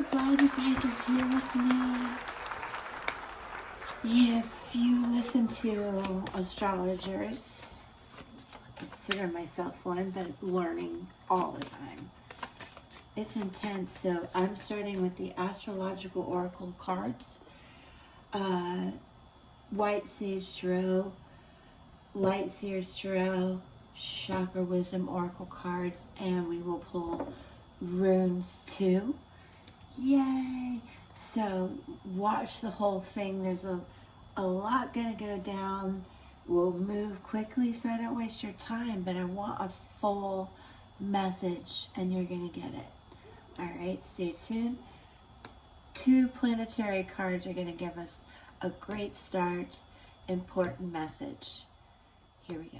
so glad you guys are here with me. If you listen to astrologers, I consider myself one, but learning all the time. It's intense. So I'm starting with the Astrological Oracle cards. Lightseer Taro, Lightseer Taro, Chakra Wisdom Oracle cards, and we will pull runes too. Yay! So watch the whole thing. There's a lot gonna go down. We'll move quickly so I don't waste your time, but I want a full message and you're gonna get it. All right, stay tuned. 2 planetary cards are gonna give us a great start, important message. Here we go.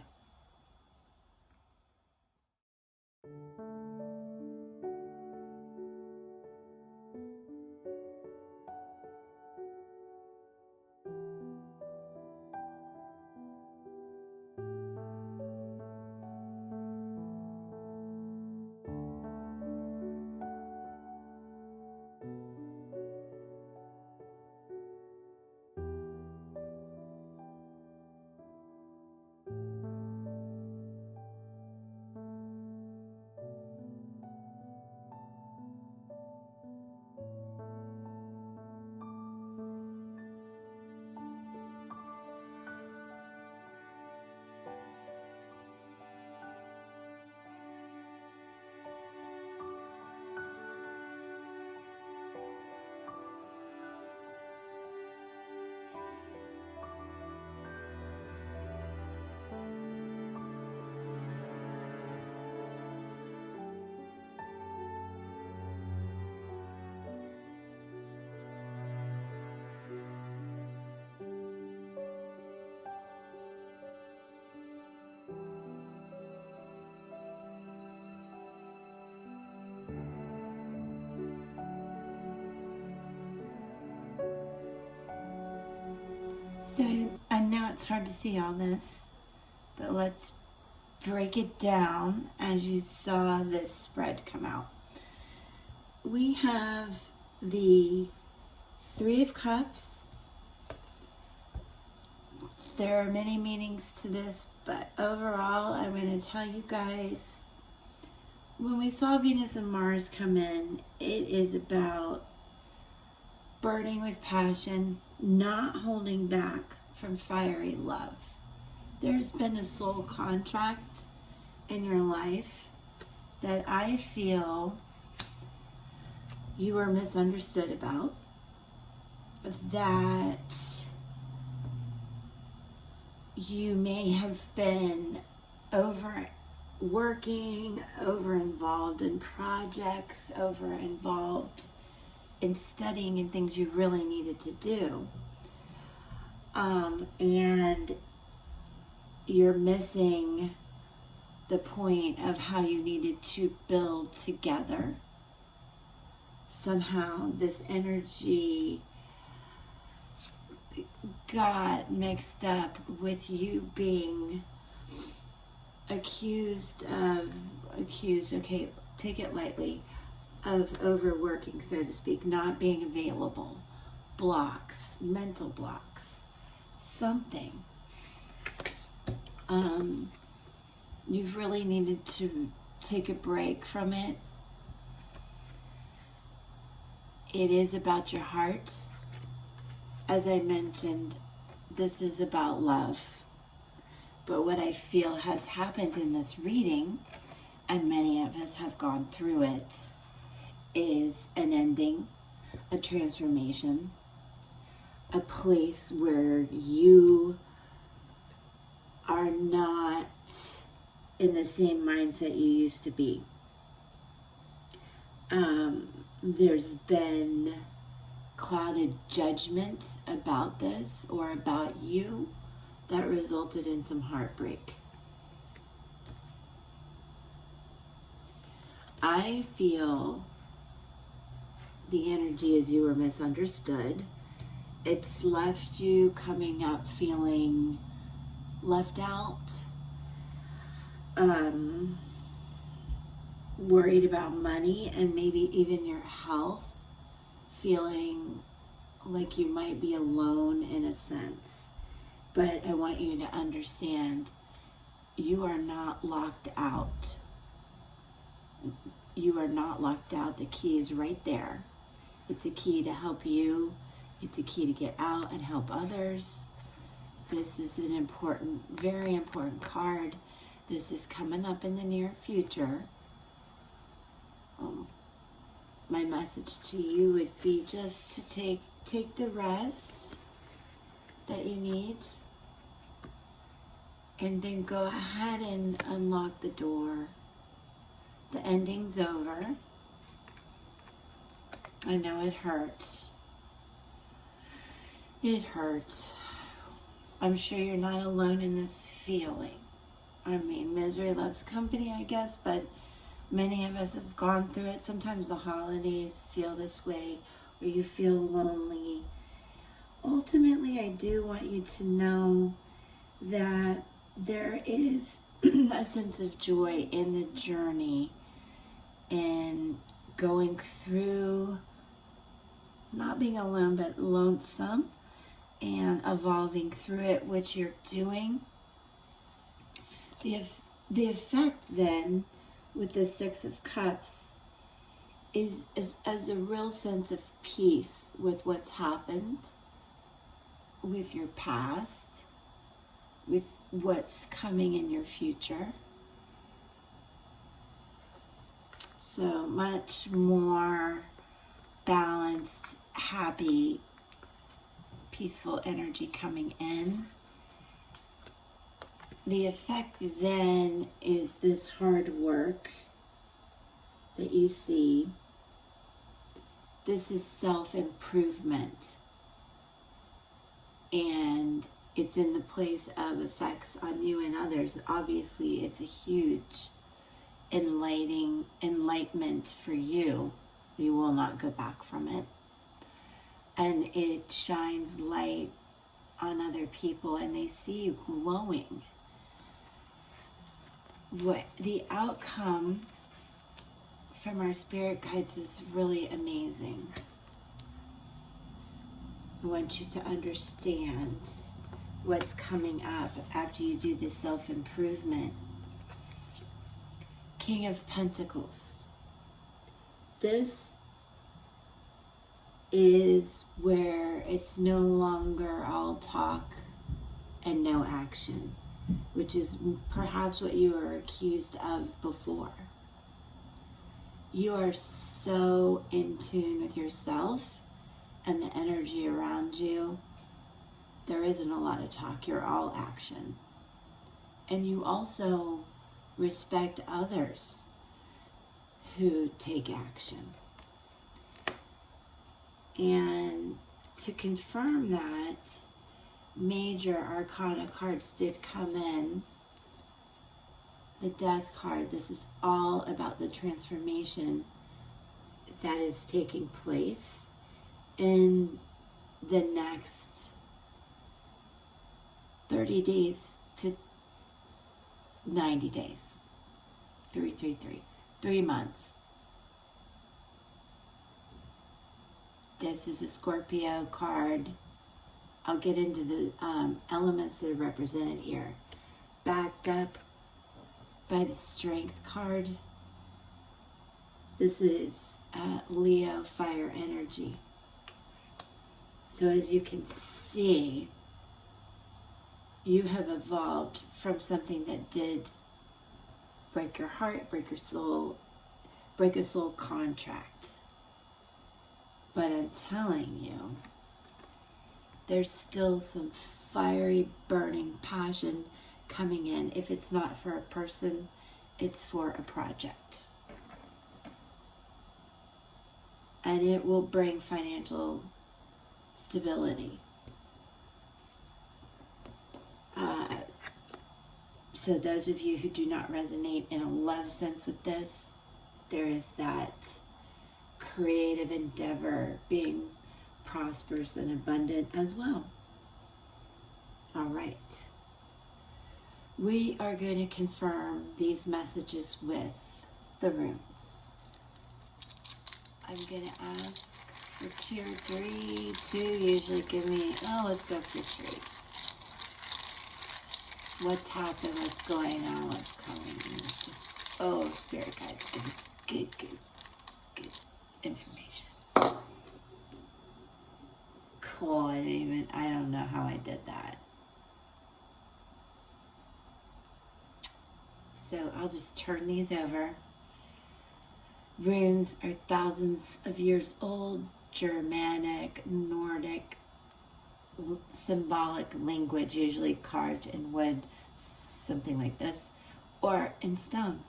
So I know it's hard to see all this, but let's break it down as you saw this spread come out. We have the 3 of Cups. There are many meanings to this, but overall I'm going to tell you guys, when we saw Venus and Mars come in, it is about burning with passion, not holding back from fiery love. There's been a soul contract in your life that I feel you were misunderstood about, that you may have been overworking, over-involved in projects, over-involved in studying and things you really needed to do. And you're missing the point of how you needed to build together. Somehow this energy got mixed up with you being accused, okay, take it lightly, of overworking, so to speak, not being available, blocks, mental blocks, something. You've really needed to take a break from it. It is about your heart. As I mentioned, this is about love. But what I feel has happened in this reading, and many of us have gone through it, is an ending, a transformation, a place where you are not in the same mindset you used to be. There's been clouded judgment about this or about you that resulted in some heartbreak. I feel the energy as you were misunderstood. It's left you coming up feeling left out, worried about money and maybe even your health feeling like you might be alone in a sense. But I want you to understand, you are not locked out. You are not locked out. The key is right there. It's a key to help you. It's a key to get out and help others. This is an important, very important card. This is coming up in the near future. My message to you would be just to take the rest that you need, and then go ahead and unlock the door. The ending's over. I know it hurts. It hurts. I'm sure you're not alone in this feeling. I mean, misery loves company, I guess, but many of us have gone through it. Sometimes the holidays feel this way, or you feel lonely. Ultimately, I do want you to know that there is a sense of joy in the journey, and going through not being alone but lonesome, and evolving through it, which you're doing. The effect then with the Six of Cups is as a real sense of peace with what's happened, with your past, with what's coming in your future. So much more balanced, happy, peaceful energy coming in. The effect then is this hard work that you see. This is self-improvement, and it's in the place of effects on you and others. Obviously, it's a huge enlightenment for you. You will not go back from it. And it shines light on other people, and they see you glowing. What the outcome from our spirit guides is really amazing. I want you to understand what's coming up after you do this self-improvement. King of Pentacles. This is where it's no longer all talk and no action, which is perhaps what you were accused of before. You are so in tune with yourself and the energy around you. There isn't a lot of talk, you're all action. And you also respect others who take action. And to confirm that, major arcana cards did come in. The Death card, this is all about the transformation that is taking place in the next 30 days to 90 days. 3 months. This is a Scorpio card. I'll get into the elements that are represented here. Backed up by the Strength card. This is Leo fire energy. So as you can see, you have evolved from something that did break your heart, break your soul, break a soul contract. But I'm telling you, there's still some fiery, burning passion coming in. If it's not for a person, it's for a project. And it will bring financial stability. So those of you who do not resonate in a love sense with this, there is that creative endeavor being prosperous and abundant as well. All right. We are going to confirm these messages with the runes. I'm going to ask for 2 or 3. 2 usually give me, oh, let's go for 3. What's happened, what's going on, what's coming. It's just, oh, Spirit Guides, give us good information. Cool, I don't know how I did that. So I'll just turn these over. Runes are thousands of years old, Germanic, Nordic, symbolic language, usually carved in wood, something like this, or in stone.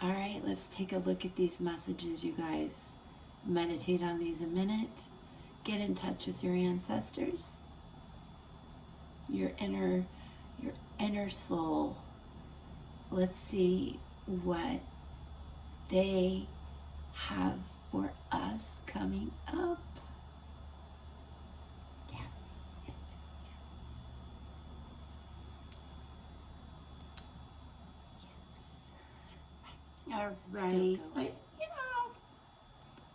All right, let's take a look at these messages, you guys. Meditate on these a minute. Get in touch with your ancestors, your inner soul. Let's see what they have for us coming up. Yes. All right.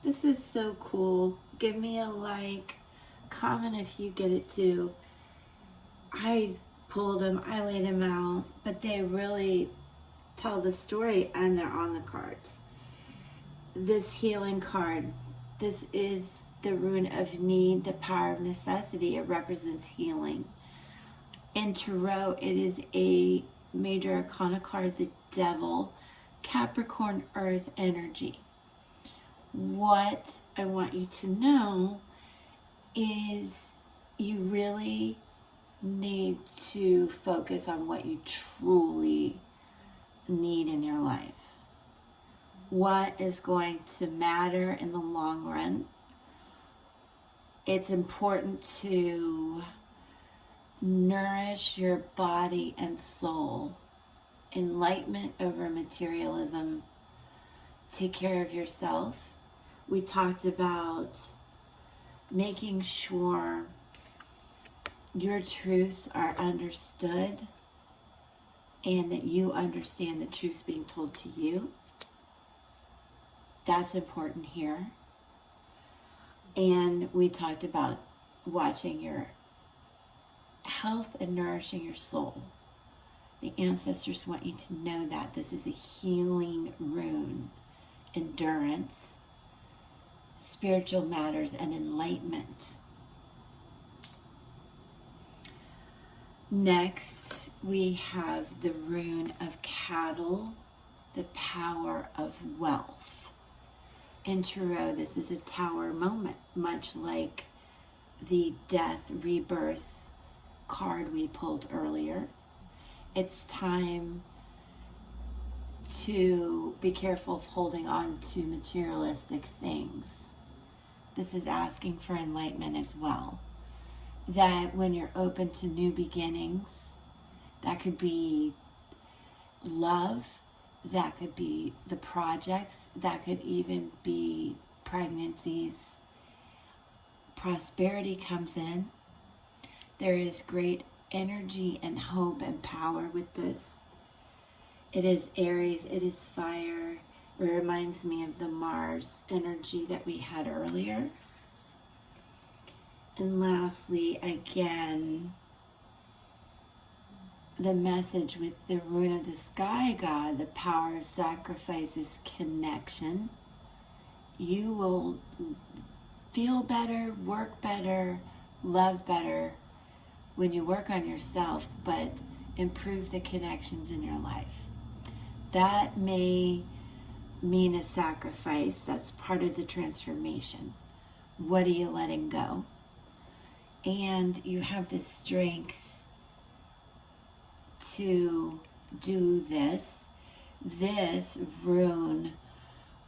This is so cool. Give me a like. Comment if you get it too. I pulled them, I laid them out, but they really tell the story and they're on the cards. This healing card, this is the rune of need, the power of necessity. It represents healing. In Tarot, it is a major arcana card, the Devil, Capricorn Earth energy. What I want you to know is you really need to focus on what you truly need in your life. What is going to matter in the long run. It's important to nourish your body and soul. Enlightenment over materialism. Take care of yourself. We talked about making sure your truths are understood and that you understand the truth being told to you. That's important here. And we talked about watching your health and nourishing your soul. The ancestors want you to know that this is a healing rune. Endurance, spiritual matters, and enlightenment. Next, we have the rune of cattle, the power of wealth. In Tarot, this is a tower moment, much like the death rebirth card we pulled earlier. It's time to be careful of holding on to materialistic things. This is asking for enlightenment as well. That when you're open to new beginnings, that could be love, that could be the projects, that could even be pregnancies. Prosperity comes in. There is great energy and hope and power with this. It is Aries, it is fire. It reminds me of the Mars energy that we had earlier. And lastly, again, the message with the rune of the sky god, the power of sacrifice is connection. You will feel better, work better, love better when you work on yourself, but improve the connections in your life. That may mean a sacrifice. That's part of the transformation. What are you letting go? And you have the strength to do this. This rune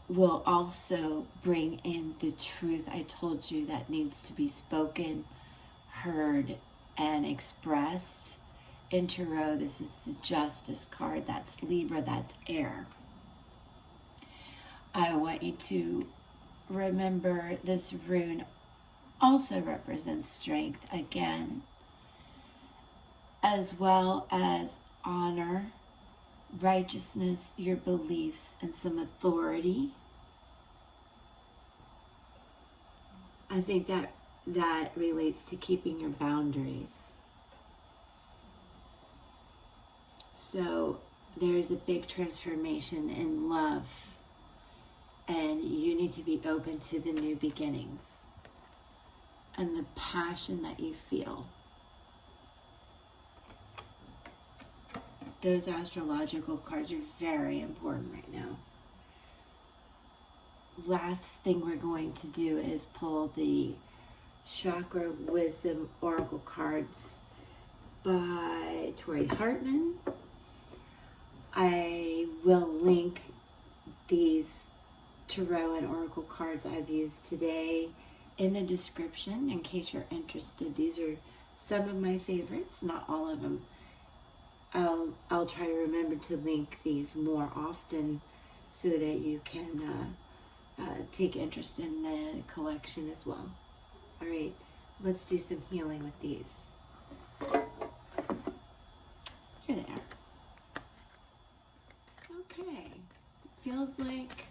will also bring in the truth I told you that needs to be spoken, heard, and expressed. In Tarot, this is the Justice card. That's Libra, that's air. I want you to remember this rune also represents strength again, as well as honor, righteousness, your beliefs, and some authority. I think that relates to keeping your boundaries. So there's a big transformation in love, and you need to be open to the new beginnings and the passion that you feel. Those astrological cards are very important right now. Last thing we're going to do is pull the Chakra Wisdom Oracle cards by Tori Hartman. I will link these Tarot and Oracle cards I've used today in the description in case you're interested. These are some of my favorites, not all of them. I'll try to remember to link these more often so that you can take interest in the collection as well. All right, let's do some healing with these. Here they are. Okay, feels like,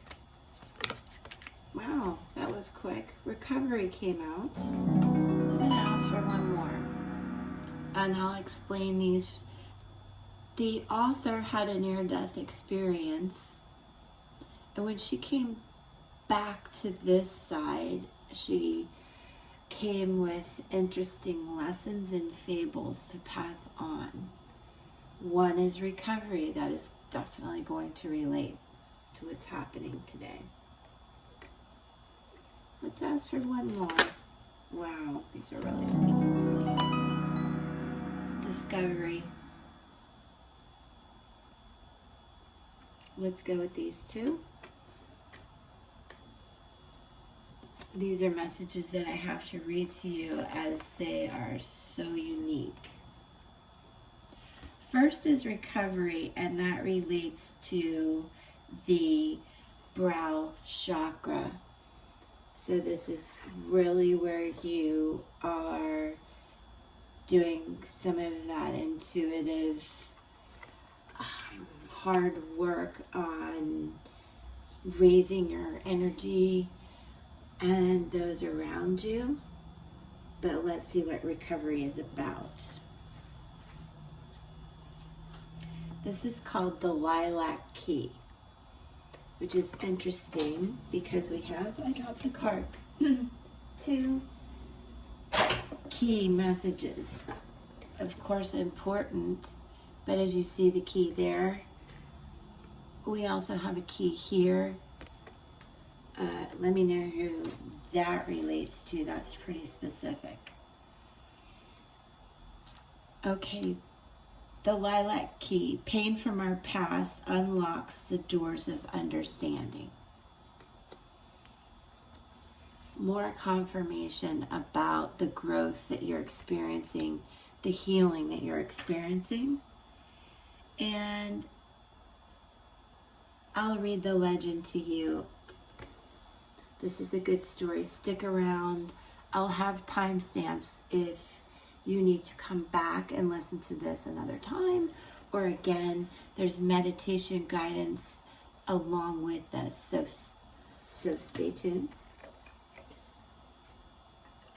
wow, that was quick. Recovery came out. I'm gonna ask for one more. And I'll explain these. The author had a near-death experience, and when she came back to this side, she came with interesting lessons and fables to pass on. One is recovery. That is definitely going to relate to what's happening today. Let's ask for one more. Wow, these are really speaking to me. Discovery. Let's go with these two. These are messages that I have to read to you as they are so unique. First is recovery, and that relates to the brow chakra. So this is really where you are doing some of that intuitive hard work on raising your energy and those around you. But let's see what recovery is about. This is called the Lilac Key, which is interesting because we have, I dropped the card, two key messages. Of course, important, but as you see the key there, we also have a key here. Let me know who that relates to. That's pretty specific. Okay, the Lilac Key. Pain from our past unlocks the doors of understanding. More confirmation about the growth that you're experiencing, the healing that you're experiencing. And I'll read the legend to you. This is a good story. Stick around. I'll have timestamps if you need to come back and listen to this another time. Or again, there's meditation guidance along with this. So stay tuned.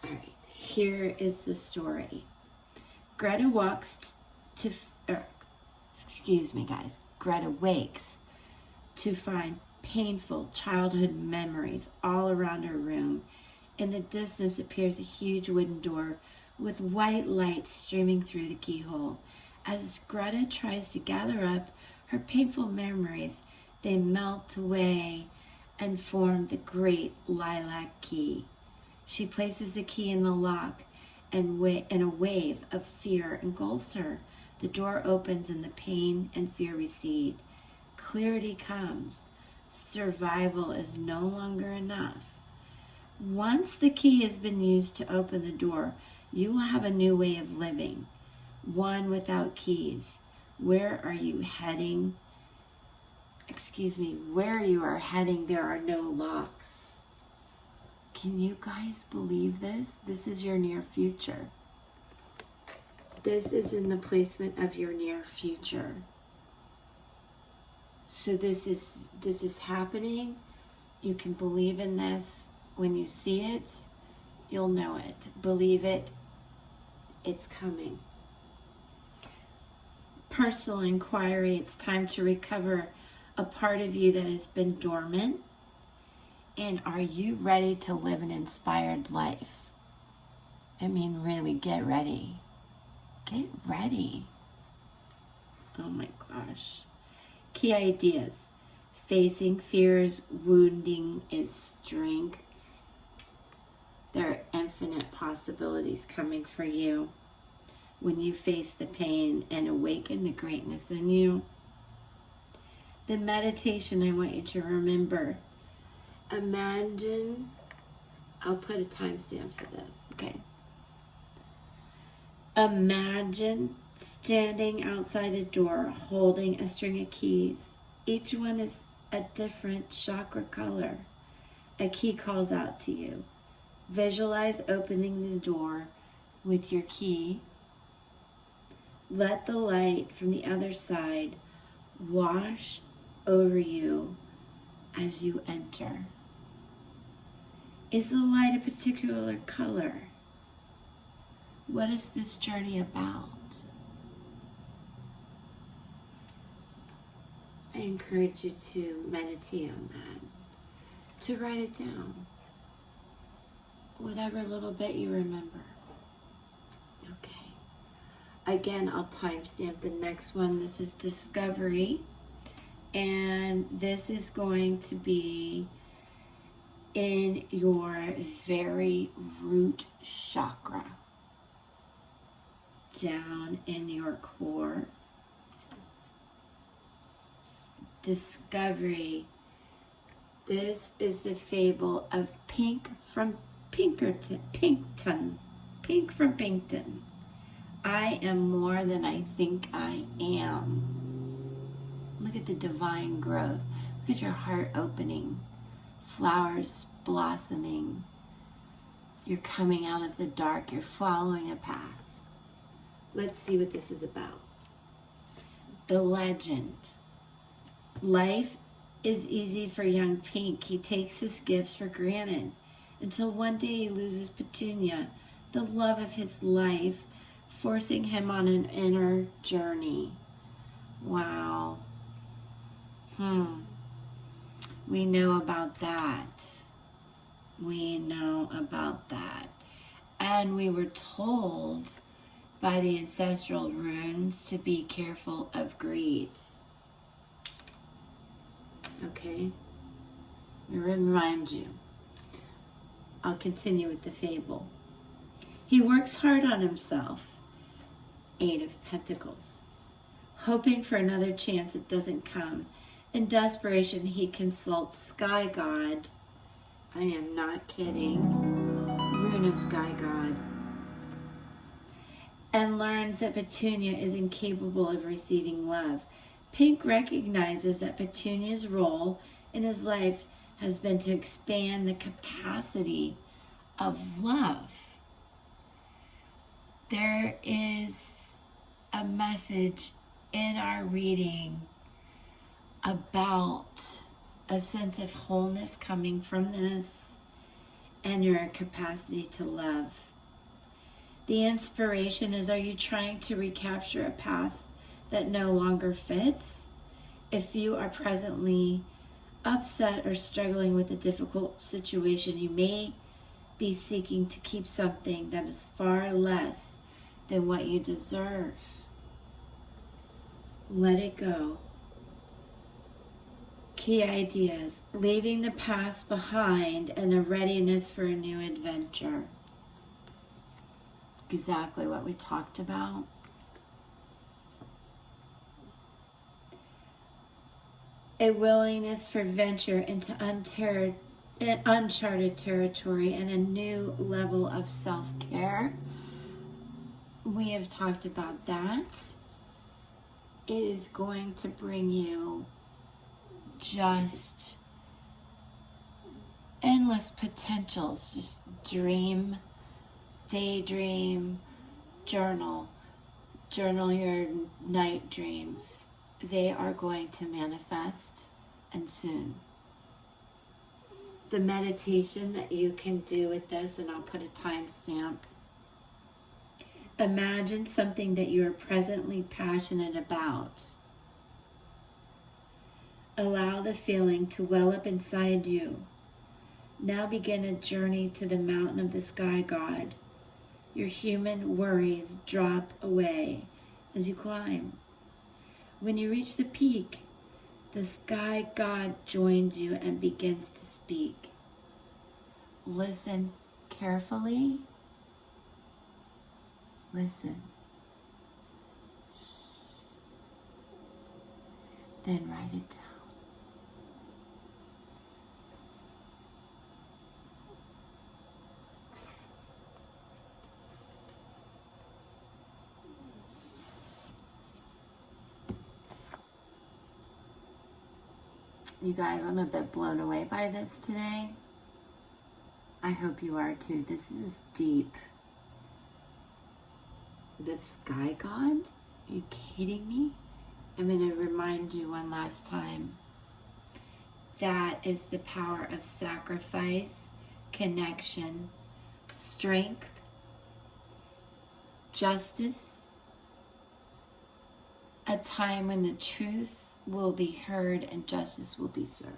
All right, here is the story. Greta wakes to find painful childhood memories all around her room. In the distance appears a huge wooden door with white light streaming through the keyhole. As Greta tries to gather up her painful memories, they melt away and form the great Lilac Key. She places the key in the lock, and a wave of fear engulfs her. The door opens and the pain and fear recede. Clarity comes. Survival is no longer enough. Once the key has been used to open the door, you will have a new way of living, one without keys. Where are you heading? Where you are heading, there are no locks. Can you guys believe this? This is your near future. This is in the placement of your near future. So this is happening. You can believe in this when you see it, You'll know it. Believe it. It's coming. Personal inquiry. It's time to recover a part of you that has been dormant. And are you ready to live an inspired life? I mean, really, get ready. Get ready. Oh my gosh. Key ideas. Facing fears, wounding is strength. There are infinite possibilities coming for you when you face the pain and awaken the greatness in you. The meditation, I want you to remember. Imagine, I'll put a timestamp for this, okay? Imagine standing outside a door holding a string of keys. Each one is a different chakra color. A key calls out to you. Visualize opening the door with your key. Let the light from the other side wash over you as you enter. Is the light a particular color? What is this journey about? I encourage you to meditate on that, to write it down. Whatever little bit you remember. Okay. Again, I'll timestamp the next one. This is Discovery. And this is going to be in your very root chakra. Down in your core. Discovery. This is the fable of Pink from Pinkerton. Pink from Pinkton. I am more than I think I am. Look at the divine growth. Look at your heart opening. Flowers blossoming. You're coming out of the dark. You're following a path. Let's see what this is about. The legend. Life is easy for young Pink. He takes his gifts for granted until one day he loses Petunia, the love of his life, forcing him on an inner journey. Wow. We know about that. We know about that. And we were told by the Ancestral Runes to be careful of greed. Okay? Let me remind you. I'll continue with the fable. He works hard on himself. 8 of Pentacles. Hoping for another chance, it doesn't come. In desperation, he consults Sky God. I am not kidding. Rune of Sky God. And learns that Petunia is incapable of receiving love. Pink recognizes that Petunia's role in his life has been to expand the capacity of love. There is a message in our reading about a sense of wholeness coming from this and your capacity to love. The inspiration is, are you trying to recapture a past that no longer fits? If you are presently upset or struggling with a difficult situation, you may be seeking to keep something that is far less than what you deserve. Let it go. Key ideas: leaving the past behind and a readiness for a new adventure. Exactly what we talked about. A willingness for venture into uncharted territory and a new level of self-care. We have talked about that. It is going to bring you just endless potentials. Just dream, daydream, journal your night dreams. They are going to manifest, and soon. the meditation that you can do with this, and I'll put a timestamp. Imagine something that you are presently passionate about. Allow the feeling to well up inside you. Now begin a journey to the mountain of the sky god. Your human worries drop away as you climb. When you reach the peak, the sky god joins you and begins to speak. Listen carefully. Listen. Then write it down. You guys, I'm a bit blown away by this today. I hope you are too. This is deep. The sky god? Are you kidding me? I'm going to remind you one last time. That is the power of sacrifice, connection, strength, justice, a time when the truth will be heard and justice will be served.